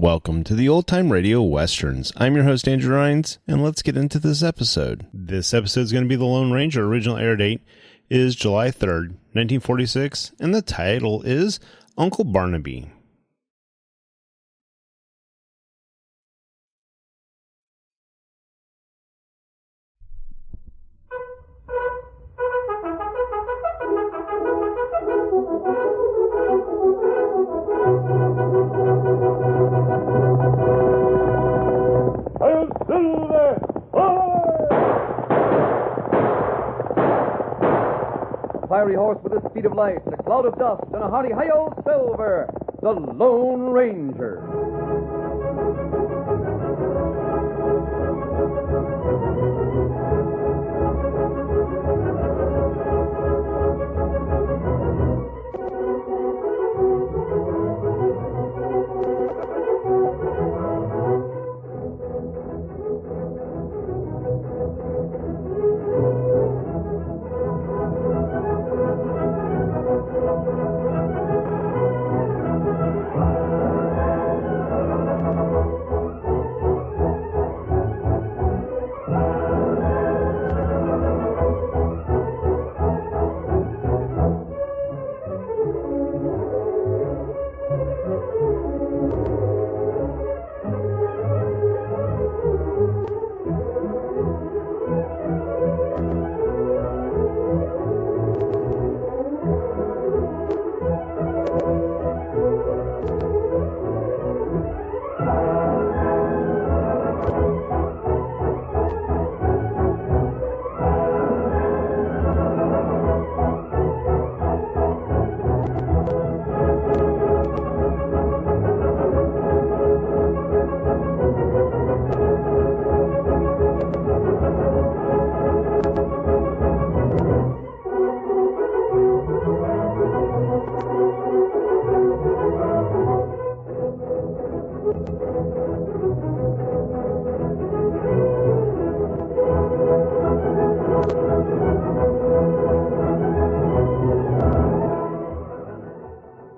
Welcome to the Old Time Radio Westerns. I'm your host, Andrew Rhines, and let's get into this episode. This episode is going to be The Lone Ranger. Original air date is July 3rd, 1946, and the title is Uncle Barnaby. Fiery horse with the speed of light, a cloud of dust, and a hearty hi-yo Silver, the Lone Ranger.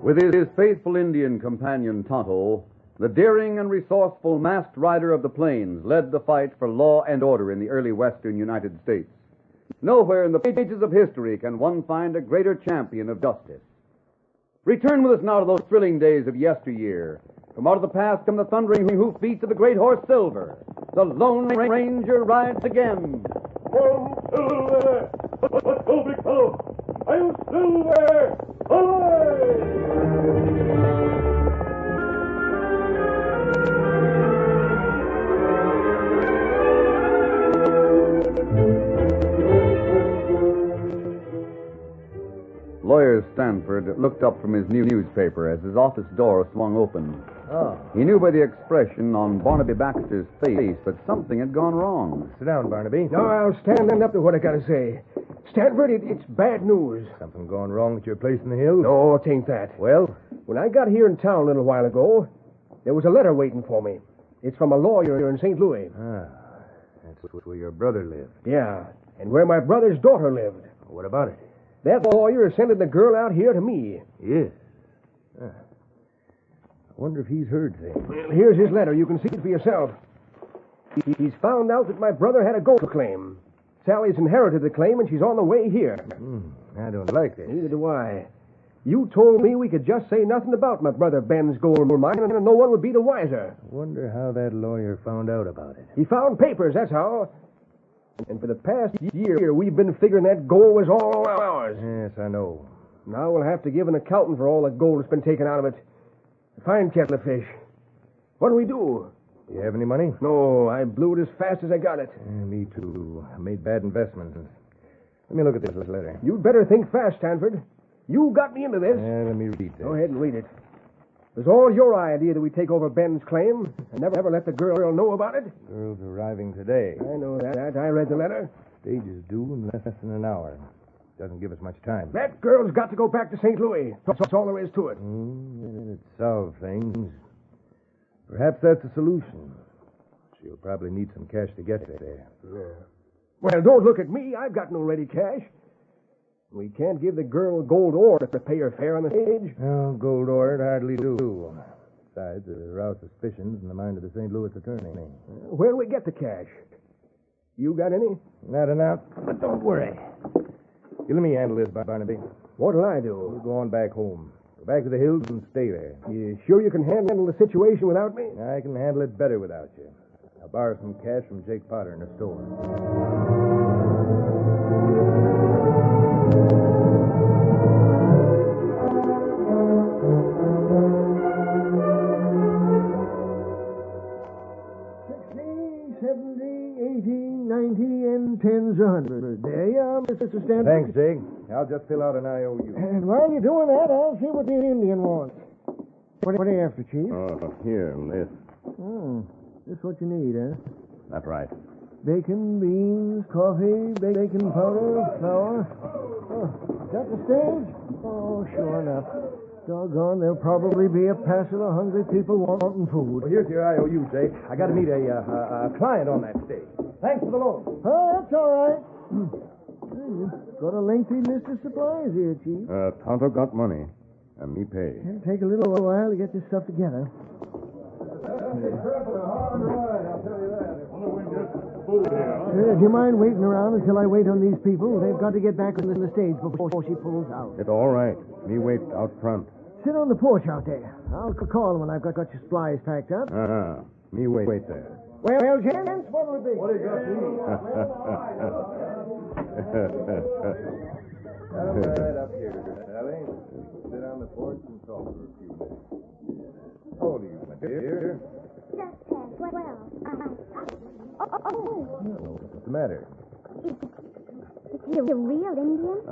With his faithful Indian companion Tonto, the daring and resourceful masked rider of the plains led the fight for law and order in the early western United States. Nowhere in the pages of history can one find a greater champion of justice. Return with us now to those thrilling days of yesteryear. From out of the past come the thundering hoofbeats of the great horse Silver. The Lone Ranger rides again. Oh, Silver! Let's go, big fellow! I'm Silver! Away! Lawyer Stanford looked up from his newspaper as his office door swung open. Oh. He knew by the expression on Barnaby Baxter's face that something had gone wrong. Sit down, Barnaby. No, I'll stand up to what I gotta say. Stanford, it's bad news. Something going wrong at your place in the hills? No, it ain't that. Well? When I got here in town a little while ago, there was a letter waiting for me. It's from a lawyer in St. Louis. Ah, that's where your brother lived. Yeah, and where my brother's daughter lived. What about it? That lawyer is sending the girl out here to me. Yes. Ah. I wonder if he's heard things. Well, here's his letter. You can see it for yourself. He's found out that my brother had a gold claim. Sally's inherited the claim, and she's on the way here. I don't like this. Neither do I. You told me we could just say nothing about my brother Ben's gold mine, and no one would be the wiser. I wonder how that lawyer found out about it. He found papers, that's how. And for the past year, we've been figuring that gold was all ours. Yes, I know. Now we'll have to give an accountant for all the gold that's been taken out of it. A fine kettle of fish. What do we do? Do you have any money? No, I blew it as fast as I got it. Me too. I made bad investments. Let me look at this letter. You'd better think fast, Stanford. You got me into this. Let me read this. Go ahead and read it. It was all your idea that we take over Ben's claim and never let the girl know about it? Girl's arriving today. I know that. I read the letter. Stage is due in less than an hour. Doesn't give us much time. That girl's got to go back to St. Louis. That's all there is to it. It solves things. Perhaps that's the solution. She'll probably need some cash to get there. Yeah. Well, don't look at me. I've got no ready cash. We can't give the girl gold ore to pay her fare on the stage. Well, gold ore, it hardly do. Besides, it aroused suspicions in the mind of the St. Louis attorney. Where'll we get the cash? You got any? Not enough, but don't worry. You let me handle this, Barnaby. What'll I do? You go on back home. Go back to the hills and stay there. You sure you can handle the situation without me? I can handle it better without you. I'll borrow some cash from Jake Potter in the store. Tens a hundred. There you are, Mr. Stanton. Thanks, Jake. I'll just fill out an IOU. And while you're doing that, I'll see what the Indian wants. What are you after, Chief? Here, this. This what you need, huh? That's right. Bacon, beans, coffee, bacon powder, flour. Oh, is that the stage? Oh, sure enough. Doggone, there'll probably be a passel of hungry people wanting food. Well, here's your IOU, Jake. I got to meet a client on that stage. Thanks for the loan. Oh, that's all right. You've got a lengthy list of supplies here, Chief. Tonto got money, and me pay. It'll take a little while to get this stuff together. Do you mind waiting around until I wait on these people? They've got to get back on the stage before she pulls out. It's all right. Me wait out front. Sit on the porch out there. I'll call when I've got your supplies packed up. Me wait there. Well, gents, what'll it be? What do you got, Come right up here, Sally. Sit on the porch and talk for a few minutes. How old are you, my dear? Just past 12. What's the matter? Is he a real Indian?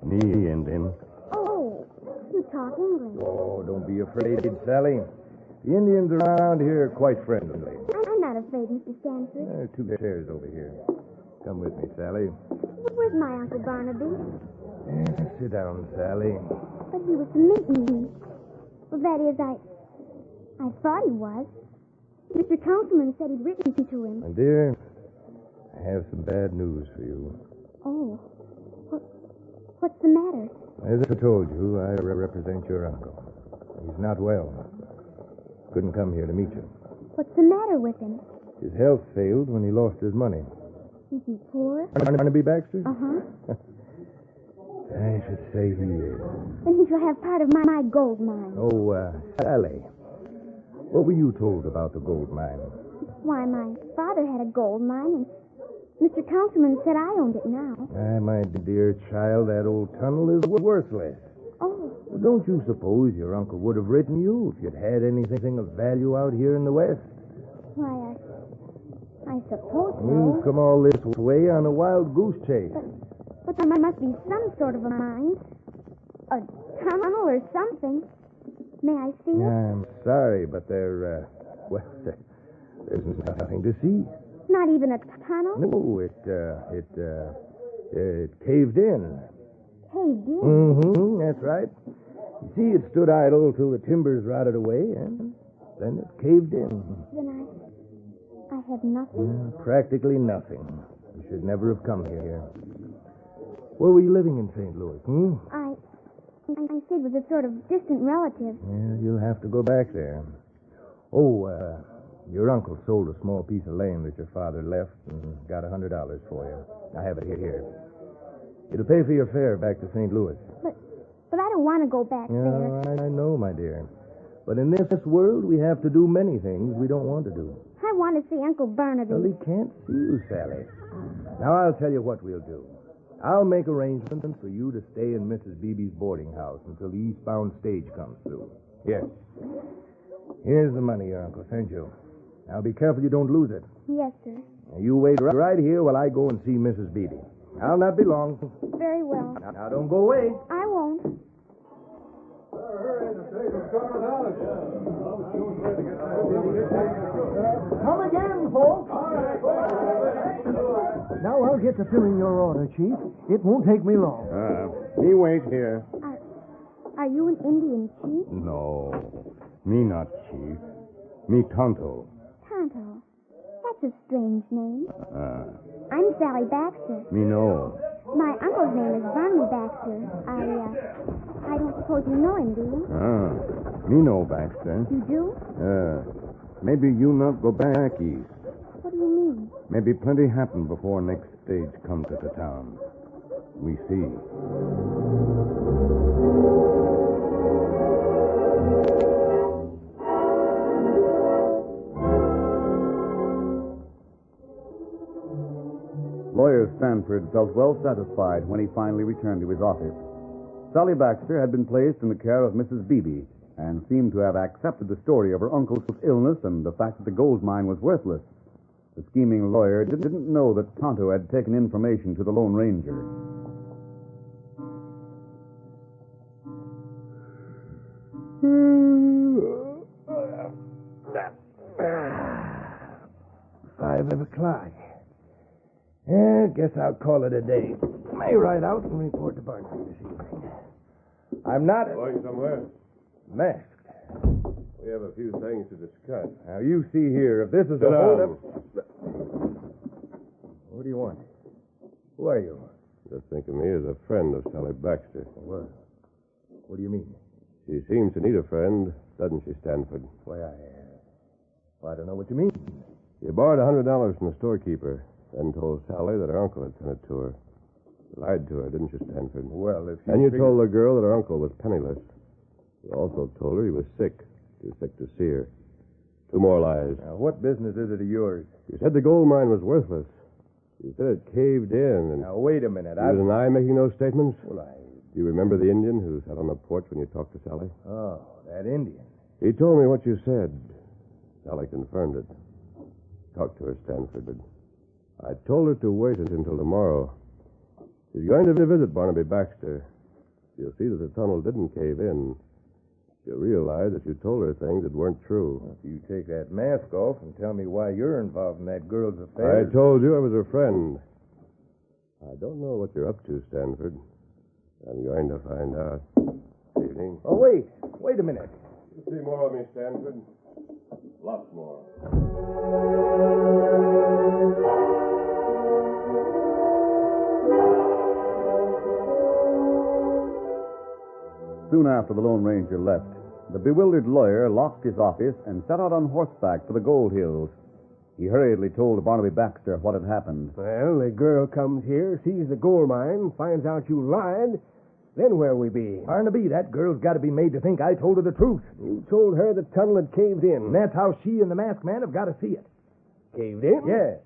Me Indian. Oh, you talk English. Oh, don't be afraid, Sally. The Indians around here are quite friendly. I'm not afraid, Mr. Stanford. There are two chairs over here. Come with me, Sally. Where's my Uncle Barnaby? Sit down, Sally. But he was to meet me. Well, that is, I thought he was. Mr. Councilman said he'd written to him. My dear, I have some bad news for you. Oh. What's the matter? As I told you, I represent your uncle. He's not well. Couldn't come here to meet you. What's the matter with him? His health failed when he lost his money. Is he poor? Barnaby Baxter? Uh-huh. I should say he is. Then he shall have part of my gold mine. Oh, Sally. What were you told about the gold mine? Why, my father had a gold mine, and Mr. Councilman said I owned it now. My dear child, that old tunnel is worthless. Oh. Well, don't you suppose your uncle would have written you if you'd had anything of value out here in the West? Why, I suppose so. You've come all this way on a wild goose chase. But there must be some sort of a mine. A tunnel or something. May I see it? I'm sorry, but there's nothing to see. Not even a tunnel? No, it caved in. Caved in? Mm-hmm, that's right. You see, it stood idle till the timbers rotted away, and then it caved in. Then I have nothing? Practically nothing. You should never have come here. Where were you living in St. Louis, I stayed with a sort of distant relative. Yeah, you'll have to go back there. Oh, your uncle sold a small piece of land that your father left and got $100 for you. I have it here. It'll pay for your fare back to St. Louis. But I don't want to go back there. I know, my dear. But in this world, we have to do many things we don't want to do. I want to see Uncle Barnaby. Well, he can't see you, Sally. Now, I'll tell you what we'll do. I'll make arrangements for you to stay in Mrs. Beebe's boarding house until the eastbound stage comes through. Here. Here's the money your uncle sent you. Now, be careful you don't lose it. Yes, sir. Now, you wait right here while I go and see Mrs. Beebe. I'll not be long. Very well. Now, don't go away. I won't. Come again, folks. Now I'll get to filling your order, Chief. It won't take me long. Me wait here. Are you an Indian chief? No. Me not chief. Me Tonto. Tonto. That's a strange name. I'm Sally Baxter. Me know. My uncle's name is Barnaby Baxter. I don't suppose you know him, do you? Me know, Baxter. You do? Maybe you not go back east. What do you mean? Maybe plenty happen before next stage come to the town. We see. Lawyer Stanford felt well satisfied when he finally returned to his office. Sally Baxter had been placed in the care of Mrs. Beebe and seemed to have accepted the story of her uncle's illness and the fact that the gold mine was worthless. The scheming lawyer didn't know that Tonto had taken information to the Lone Ranger. Five o'clock. Yeah, guess I'll call it a day. May ride out and report to Barnaby this evening. I'm not Going somewhere? masked. We have a few things to discuss. Now, you see here, if this is Sit a down. hold-up... What do you want? Who are you? Just think of me as a friend of Sally Baxter. What do you mean? She seems to need a friend, doesn't she, Stanford? Why, I don't know what you mean. You borrowed $100 from the storekeeper, then told Sally that her uncle had sent it to her. You lied to her, didn't you, Stanford? Well, if And you told the girl that her uncle was penniless. You also told her he was sick, too sick to see her. Two more lies. Now, what business is it of yours? You said the gold mine was worthless. You said it caved in, and Now, wait a minute. you and I making those statements? Well, Do you remember the Indian who sat on the porch when you talked to Sally? Oh, that Indian. He told me what you said. Sally confirmed it. Talk to her, Stanford, but I told her to wait until tomorrow. She's going to visit Barnaby Baxter. She'll see that the tunnel didn't cave in. She'll realize that you told her things that weren't true. If you take that mask off and tell me why you're involved in that girl's affair... I told you I was her friend. I don't know what you're up to, Stanford. I'm going to find out. Evening. Oh, wait a minute. You'll see more of me, Stanford. Lots more. Soon after the Lone Ranger left, the bewildered lawyer locked his office and set out on horseback for the Gold Hills. He hurriedly told Barnaby Baxter what had happened. Well, the girl comes here, sees the gold mine, finds out you lied. Then where we be? Barnaby, that girl's got to be made to think I told her the truth. You told her the tunnel had caved in. And that's how she and the masked man have got to see it. Caved in? Yes.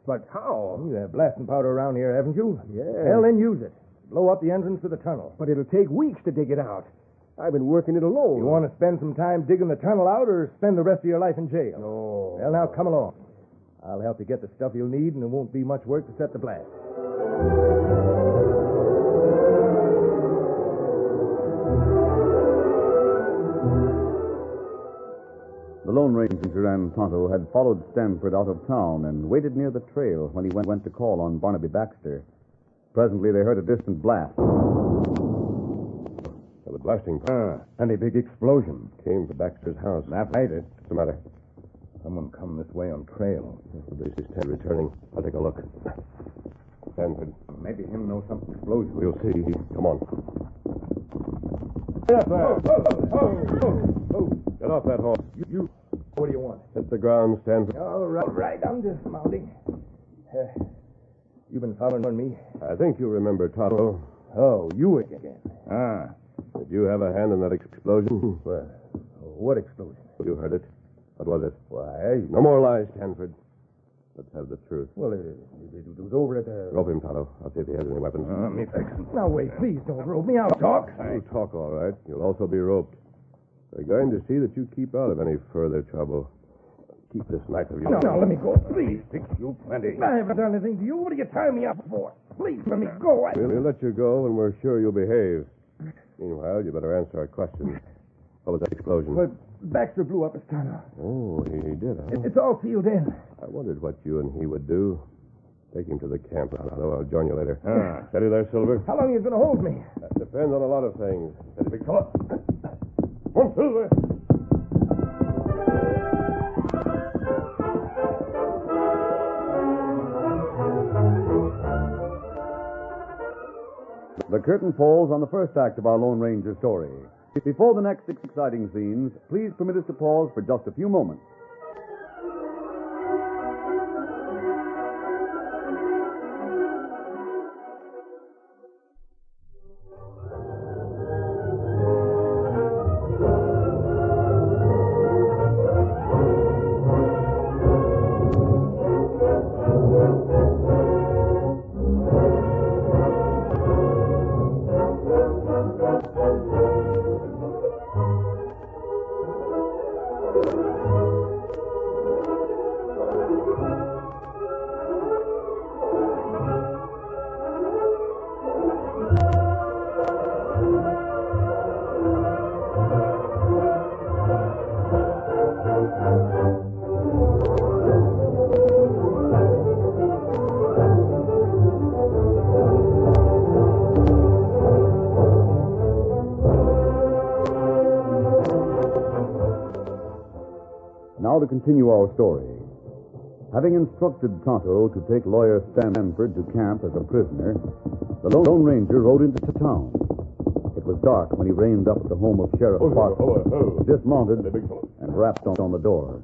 But how? You have blasting powder around here, haven't you? Yeah. Well, then use it. Blow up the entrance to the tunnel. But it'll take weeks to dig it out. I've been working it alone. You want to spend some time digging the tunnel out or spend the rest of your life in jail? No. Well, now, come along. I'll help you get the stuff you'll need, and it won't be much work to set the blast. The Lone Ranger and Tonto had followed Stanford out of town and waited near the trail when he went to call on Barnaby Baxter. Presently, they heard a distant blast. Well, the blasting And a big explosion. came from Baxter's house. That made it. What's the matter? Someone come this way on trail. This is Ted returning. I'll take a look. Stanford, Maybe him know something explosion. we'll see. Come on. Get up there. Get off that horse. You. What do you want? Hit the ground, Stanford. All right. I'm dismounting. You've been following me? I think you remember Tonto. Oh, you again. Did you have a hand in that explosion? Well, what explosion? You heard it. What was it? Why, No more lies, Stanford. Let's have the truth. well, it was over at the... Rope him, Tonto. I'll see if he has any weapons. Me fix him. Now, wait, please don't rope me out. Talk. You talk all right. You'll also be roped. We're going to see that you keep out of any further trouble. Keep this knife of yours. No, let me go, please. Fix you plenty. I haven't done anything to you. What are you tying me up for? Please, let me go. We'll let you go when we're sure you'll behave. Meanwhile, you better answer our questions. What was that explosion? But Baxter blew up his tunnel. Oh, he did, huh? It's all sealed in. I wondered what you and he would do. Take him to the camp, Tonto. I'll join you later. Steady there, Silver. How long are you going to hold me? That depends on a lot of things. Steady, big fella. Come on, Silver. The curtain falls on the first act of our Lone Ranger story. Before the next exciting scenes, please permit us to pause for just a few moments. Now to continue our story. Having instructed Tonto to take lawyer Stanford to camp as a prisoner, the Lone Ranger rode into town. It was dark when he reined up at the home of Sheriff Parker, dismounted, and rapped on the door.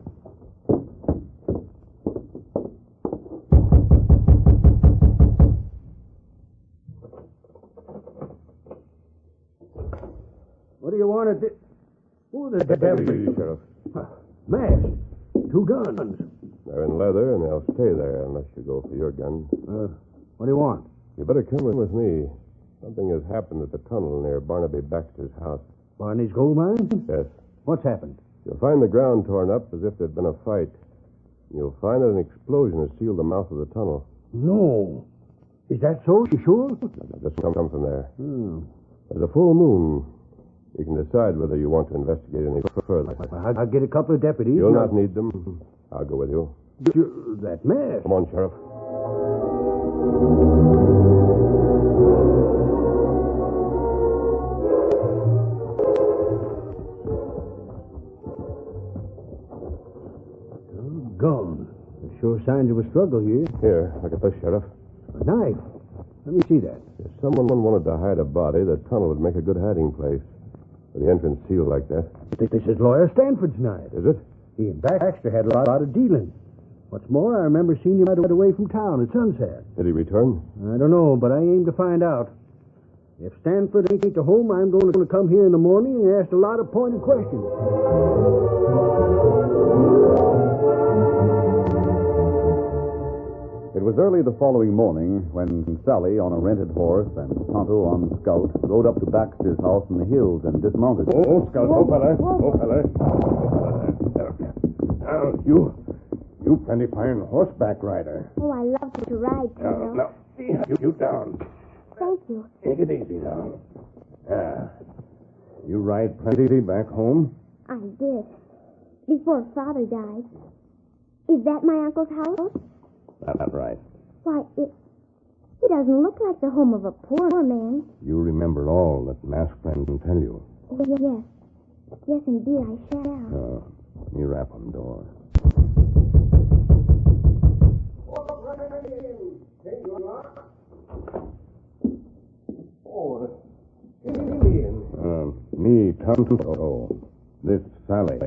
What do you want to do? Who the devil? Sheriff. Mask. 2 guns. They're in leather, and they'll stay there unless you go for your gun. What do you want? You better come in with me. Something has happened at the tunnel near Barnaby Baxter's house. Barney's gold mine? Yes. What's happened? You'll find the ground torn up as if there'd been a fight. You'll find that an explosion has sealed the mouth of the tunnel. No. Is that so? You sure? Just come from there. There's a full moon. You can decide whether you want to investigate any further. I'll get a couple of deputies. You'll not need them. I'll go with you. That mask. Come on, Sheriff. Gone. There's sure signs of a struggle here. Here, look at this, Sheriff. A knife. Let me see that. If someone wanted to hide a body, the tunnel would make a good hiding place. With the entrance sealed like that. This is Lawyer Stanford's knife. Is it? He and Baxter had a lot of dealing. What's more, I remember seeing him right away from town at sunset. Did he return? I don't know, but I aim to find out. If Stanford ain't at home, I'm going to come here in the morning and ask a lot of pointed questions. It was early the following morning when Sally, on a rented horse, and Tonto on Scout, rode up to Baxter's house in the hills and dismounted. Oh, Scout. Oh, fella. Oh, fella. Now, you plenty fine horseback rider. Oh, I love to ride, Tonto. Now, you down. Thank you. Take it easy now. You ride plenty back home? I did. Before Father died. Is that my uncle's house? That's right. Why, it doesn't look like the home of a poor man. You remember all that masked friend can tell you. Oh, yes. Yes, indeed, I shall. Let me rap on the door. Me, Tonto. This Sally.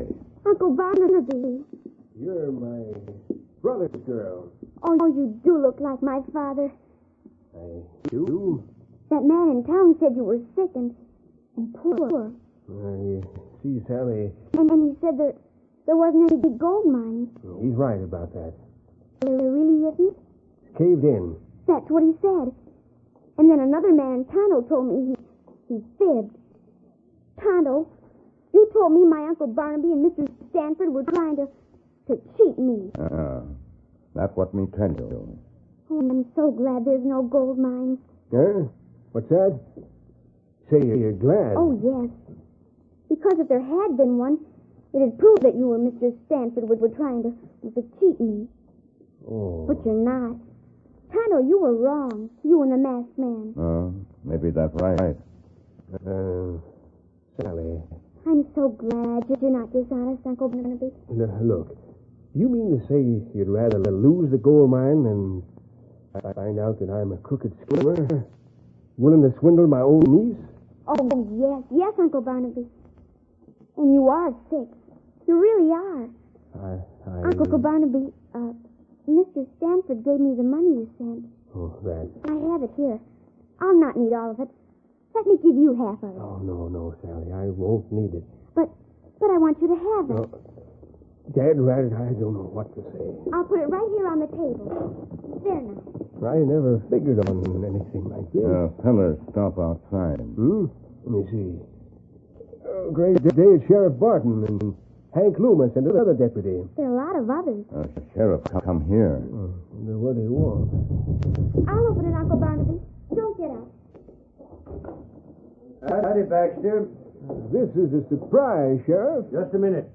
Uncle Barnaby. You're my brother's girl. Oh, you do look like my father. I do? That man in town said you were sick and poor. I see, Sally. And he said there wasn't any big gold mines. He's right about that. There really isn't? It's caved in. That's what he said. And then another man in Tonto told me he fibbed. Tonto, you told me my Uncle Barnaby and Mr. Stanford were trying to cheat me. That's what me tell you. Oh, I'm so glad there's no gold mines. Huh? What's that? Say you're glad. Oh, yes. Because if there had been one, it'd prove that you and Mr. Stanford were trying to cheat me. Oh. But you're not. Tonto, you were wrong. You and the masked man. Maybe that's right. Sally. I'm so glad you're not dishonest, Uncle Barnaby. Look, you mean to say you'd rather lose the gold mine than find out that I'm a crooked schemer? Willing to swindle my own niece? Oh, yes, Uncle Barnaby. And you are sick. You really are. Uncle Barnaby, Mr. Stanford gave me the money you sent. Oh, that. I have it here. I'll not need all of it. Let me give you half of it. Oh, no, Sally. I won't need it. But I want you to have it. No. Dad, right, I don't know what to say. I'll put it right here on the table. There now. I never figured on anything like this. Fellas, stop outside. Let me see. Great day, Sheriff Barton and Hank Loomis and another deputy. There are a lot of others. Sheriff, come here. Wonder what he wants. I'll open it, Uncle Barnaby. Don't get up. Howdy, Baxter. This is a surprise, Sheriff. Just a minute.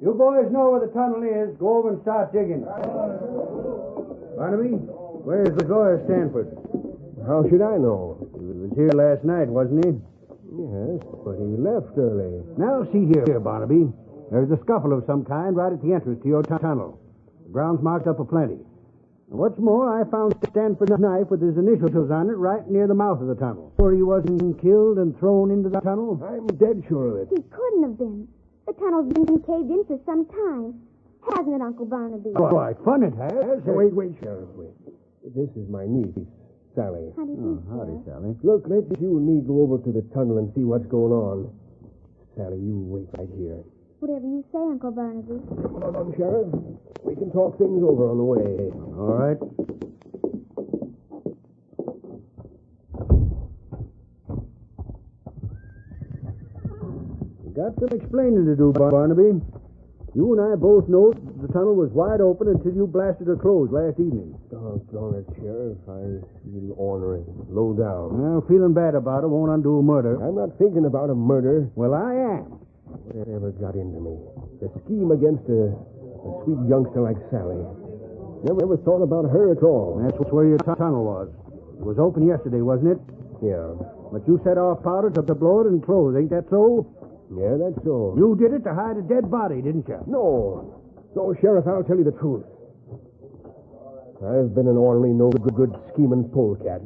You boys know where the tunnel is. Go over and start digging. Barnaby, where's the lawyer Stanford? How should I know? He was here last night, wasn't he? Yes, but he left early. Now, see here, Barnaby. There's a scuffle of some kind right at the entrance to your tunnel. The ground's marked up aplenty. And what's more, I found Stanford's knife with his initials on it right near the mouth of the tunnel. Where he wasn't killed and thrown into the tunnel? I'm dead sure of it. He couldn't have been. The tunnel's been caved in for some time. Hasn't it, Uncle Barnaby? Why, fun it has. Wait, Sheriff, wait. This is my niece, Sally. How do you do, Howdy, Sally. Look, let you and me go over to the tunnel and see what's going on. Sally, you wait right here. Whatever you say, Uncle Barnaby. Come on, Sheriff. We can talk things over on the way. All right. Got some explaining to do, Barnaby. You and I both know the tunnel was wide open until you blasted her closed last evening. Doggone it, Sheriff. I feel ornery. Low down. Well, feeling bad about it won't undo a murder. I'm not thinking about a murder. Well, I am. Whatever got into me? The scheme against a sweet youngster like Sally. Never thought about her at all. That's where your tunnel was. It was open yesterday, wasn't it? Yeah. But you set off powder to blow it and close. Ain't that so? Yeah, that's so. You did it to hide a dead body, didn't you? No, Sheriff, I'll tell you the truth. I've been an ornery, no good scheming polecat.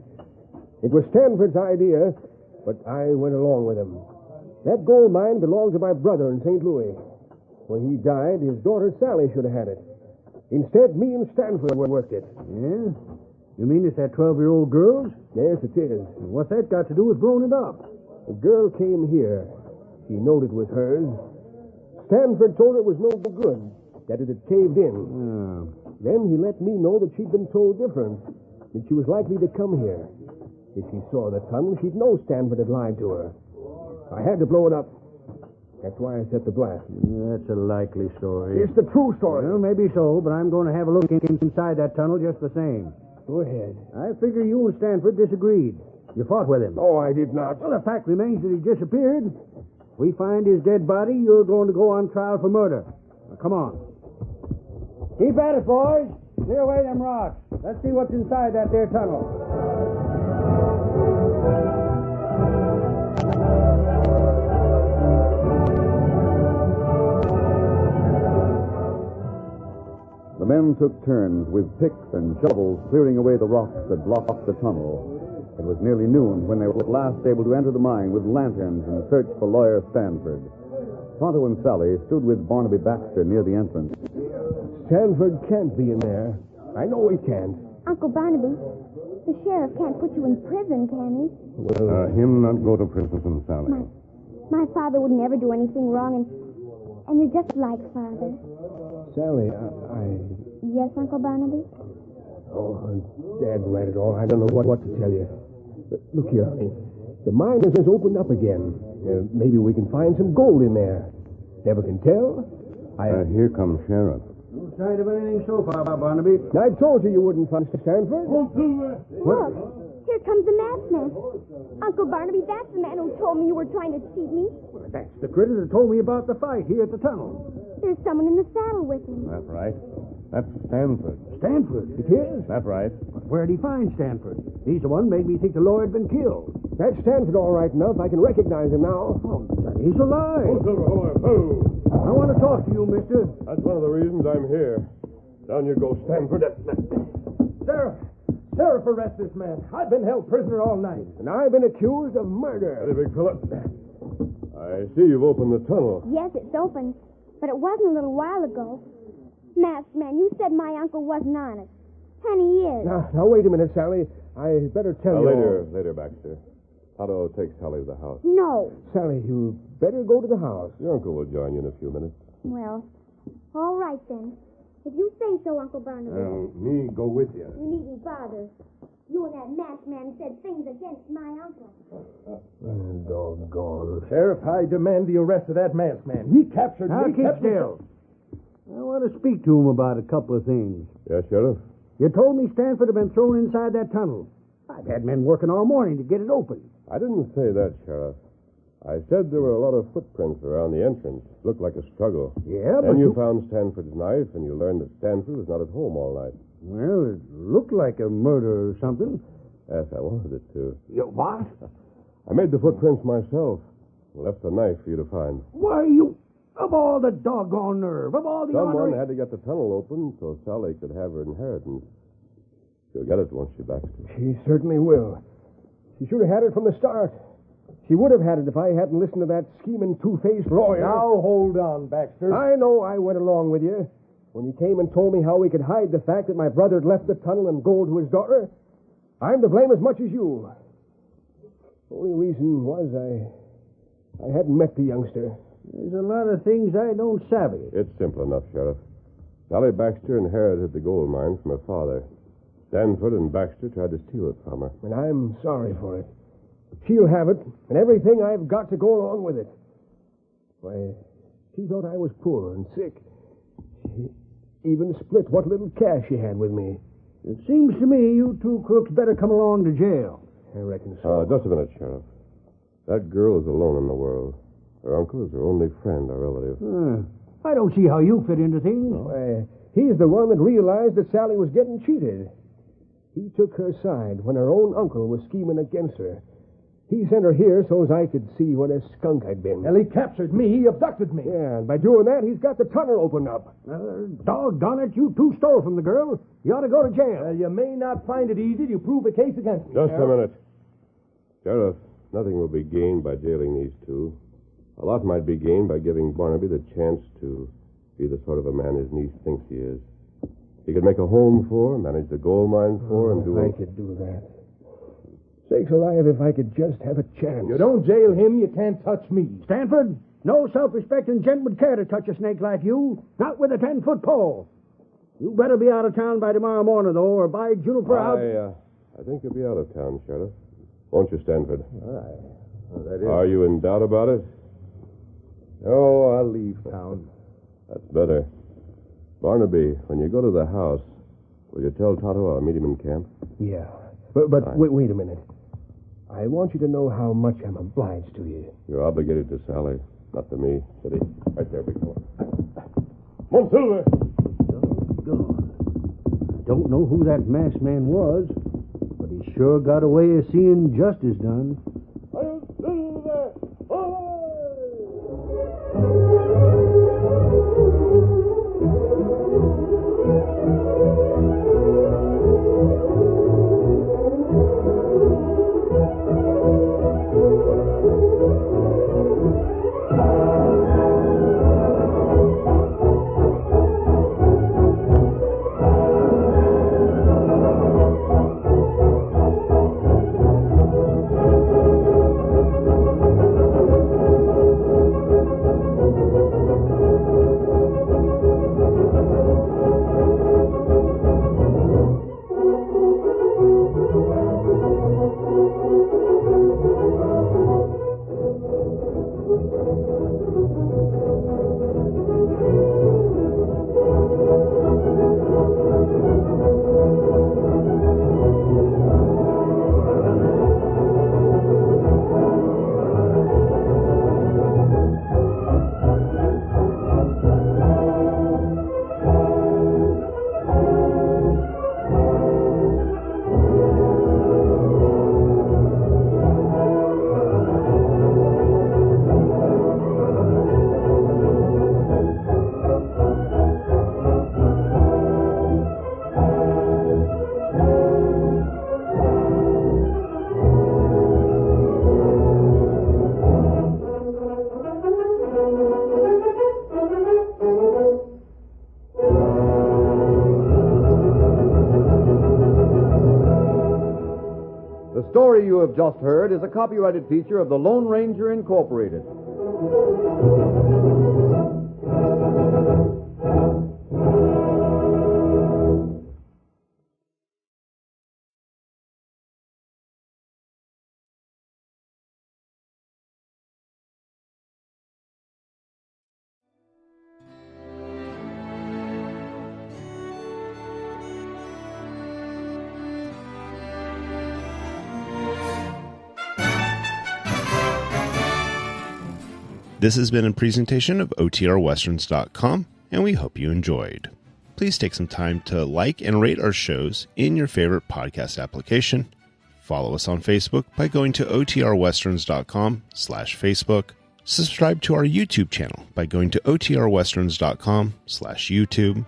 It was Stanford's idea, but I went along with him. That gold mine belonged to my brother in St. Louis. When he died, his daughter Sally should have had it. Instead, me and Stanford worked it. Yeah? You mean it's that 12-year-old girl's? Yes, it is. What's that got to do with blowing it up? The girl came here. She knowed it was hers. Stanford told her it was no good, that it had caved in. Then he let me know that she'd been told different, that she was likely to come here. If she saw the tunnel, she'd know Stanford had lied to her. I had to blow it up. That's why I set the blast. That's a likely story. It's the true story. Well, maybe so, but I'm going to have a look inside that tunnel just the same. Go ahead. I figure you and Stanford disagreed. You fought with him. Oh, I did not. Well, the fact remains that he disappeared. If we find his dead body, you're going to go on trial for murder. Now, come on. Keep at it, boys. Clear away them rocks. Let's see what's inside that there tunnel. The men took turns with picks and shovels clearing away the rocks that blocked the tunnel. It was nearly noon when they were at last able to enter the mine with lanterns and search for Lawyer Stanford. Tonto and Sally stood with Barnaby Baxter near the entrance. Stanford can't be in there. I know he can't. Uncle Barnaby, the sheriff can't put you in prison, can he? Well, Him not go to prison, Sally. My father would never do anything wrong, and you're just like father. Sally, Yes, Uncle Barnaby? Oh, Dad read it all. I don't know what to tell you. Look here, honey. The mine has opened up again. Maybe we can find some gold in there. Never can tell. Here comes Sheriff. No sign of anything so far, Barnaby. I told you wouldn't find Stanford. Look, here comes the masked man. Uncle Barnaby, that's the man who told me you were trying to cheat me. Well, that's the critter that told me about the fight here at the tunnel. There's someone in the saddle with him. That's right. That's Stanford. Stanford? It is? That's right. But where'd he find Stanford? He's the one made me think the lawyer had been killed. That's Stanford all right enough. I can recognize him now. Oh, he's alive. I want to talk to you, mister. That's one of the reasons I'm here. Down you go, Stanford. Sheriff! Sheriff, arrest this man. I've been held prisoner all night. And I've been accused of murder. Hey, big fella. I see you've opened the tunnel. Yes, it's open, but it wasn't a little while ago. Masked man, you said my uncle wasn't honest. And he is. Now, wait a minute, Sally. I better tell you. Later, Baxter. Otto, take Sally to the house. No. Sally, you better go to the house. Your uncle will join you in a few minutes. Well, all right then. If you say so, Uncle Barnaby. Me go with you. You needn't bother. You and that masked man said things against my uncle. Doggone. Sheriff, I demand the arrest of that masked man. He captured Now, me. keep still. I want to speak to him about a couple of things. Yes, Sheriff? You told me Stanford had been thrown inside that tunnel. I've had men working all morning to get it open. I didn't say that, Sheriff. I said there were a lot of footprints around the entrance. Looked like a struggle. Yeah, Then you found Stanford's knife, and you learned that Stanford was not at home all night. Well, it looked like a murder or something. Yes, I wanted it to. What? I made the footprints myself. Left the knife for you to find. Why, you... Of all the doggone nerve, of all the Someone ornery... had to get the tunnel open so Sally could have her inheritance. She'll get it, won't she, Baxter? She certainly will. She should have had it from the start. She would have had it if I hadn't listened to that scheming, two-faced lawyer. Now, hold on, Baxter. I know I went along with you. When you came and told me how we could hide the fact that my brother had left the tunnel and gold to his daughter, I'm to blame as much as you. Only reason was I hadn't met the youngster. There's a lot of things I don't savvy. It's simple enough, Sheriff. Sally Baxter inherited the gold mine from her father. Stanford and Baxter tried to steal it from her. And I'm sorry for it. She'll have it, and everything I've got to go along with it. Why, she thought I was poor and sick. She even split what little cash she had with me. It seems to me you two crooks better come along to jail. I reckon so. Just a minute, Sheriff. That girl is alone in the world. Her uncle is her only friend or relative. I don't see how you fit into things. Why, he's the one that realized that Sally was getting cheated. He took her side when her own uncle was scheming against her. He sent her here so as I could see what a skunk I'd been. Well, he captured me. He abducted me. Yeah, and by doing that, he's got the tunnel opened up. Doggone it, you two stole from the girl. You ought to go to jail. You may not find it easy to prove a case against me. Just a minute. Sheriff, nothing will be gained by jailing these two. A lot might be gained by giving Barnaby the chance to be the sort of a man his niece thinks he is. He could make a home for, manage the gold mine for, and do I could do that. Sakes alive, if I could just have a chance. You don't jail him, you can't touch me. Stanford, no self-respecting gent would care to touch a snake like you. Not with a 10-foot pole. You better be out of town by tomorrow morning, though, or by Juniper, I think you'll be out of town, Sheriff. Won't you, Stanford? That is... Are you in doubt about it? Oh, I'll leave town. That's better. Barnaby, when you go to the house, will you tell Tonto I'll meet him in camp? Yeah. But wait a minute. I want you to know how much I'm obliged to you. You're obligated to Sally, not to me. Steady. Right there, big fella. Come on, Silver! Doggone. I don't know who that masked man was, but he sure got a way of seeing justice done. Silver! story you have just heard is a copyrighted feature of the Lone Ranger Incorporated. This has been a presentation of OTRWesterns.com, and we hope you enjoyed. Please take some time to like and rate our shows in your favorite podcast application. Follow us on Facebook by going to OTRWesterns.com/Facebook. Subscribe to our YouTube channel by going to OTRWesterns.com/YouTube.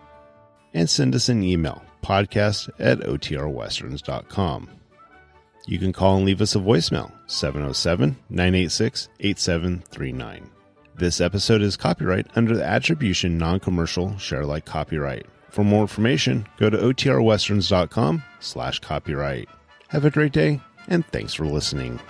And send us an email, podcast@OTRWesterns.com. You can call and leave us a voicemail, 707-986-8739. This episode is copyright under the Attribution Non-Commercial Share-alike copyright. For more information, go to OTRWesterns.com/copyright. Have a great day, and thanks for listening.